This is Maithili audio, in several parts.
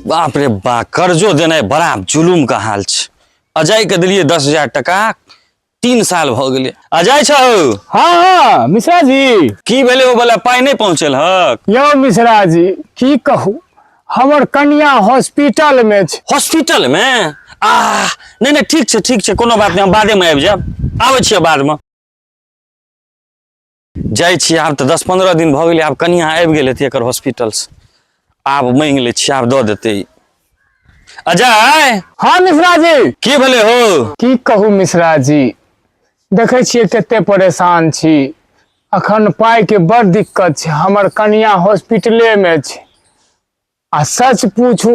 बाप रे बा, कर्जो देना बड़ा जुलूम का हाल छ। अजय के दिलिए 10,000 टका, 3 साल भ गेलै। अजय छौ? हाँ मिश्रा जी। की भेलै ओ वाला पाई नहीं पहुंचल हक? यो मिश्रा जी की कहू, हमर कन्या हॉस्पिटल में छै। हॉस्पिटल में? नहीं नहीं ठीक छै कोनो बात नहीं, हम बादे में आबि जायब। आबै छियै बाद में। जाइ छियै आब तऽ 10-15 दिन भ गेलै, आब कन्या आबि गेल हेतै एकर हॉस्पिटल से। आब मांगि लै छियै, आब दऽ देतै। अजय! हाँ मिश्रा जी। की भेलै हो? की कहू मिश्रा जी, देखे छियै कते परेशान छी। अखन पाई के बड़ दिक्कत छै, हमर कन्या हॉस्पिटले में छै। आ सच पूछू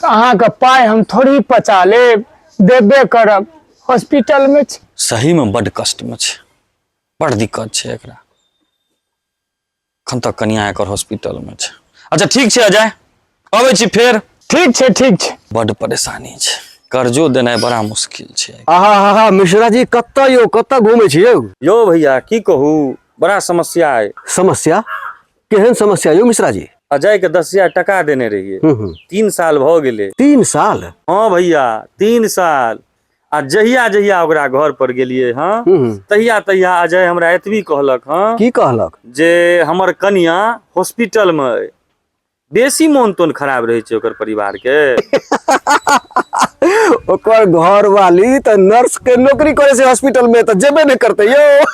अहाँ के पाई हम थोड़ी पचा लेब, देबे करब, हॉस्पिटल में छै। सही में बड़ कष्ट में छै, बड़ दिक्कत छै एकरा। अखन तक कन्या एकर हॉस्पिटल में छै। अच्छा ठीक छै अजय, अबै छी फेर। ठीक छै। बड़ परेशानी छै, कर्जो देनाइ बड़ा मुश्किल छै। आहा मिश्रा जी कत्ता यो, कत्ता घूमे छी यो भैया की कहू, बड़ा समस्या है। समस्या? केहन समस्या यो मिश्रा जी? अजय के 10,000 टका देने रहिए, 3 साल भ गेले। 3 साल? हाँ भैया 3 साल। आ जहिया ओकरा घर पर गेलिए हाँ, तहिया अजय हमरा एतबी कहलक हाँ। की कहलक? जे हमर कन्या हॉस्पिटल में। बेसी मोन तोन खराब रहे छै ओकर परिवार के। ओकर घर वाली तो नर्स के नौकरी करे से हॉस्पिटल में, तो जेबे नहीं करते यो।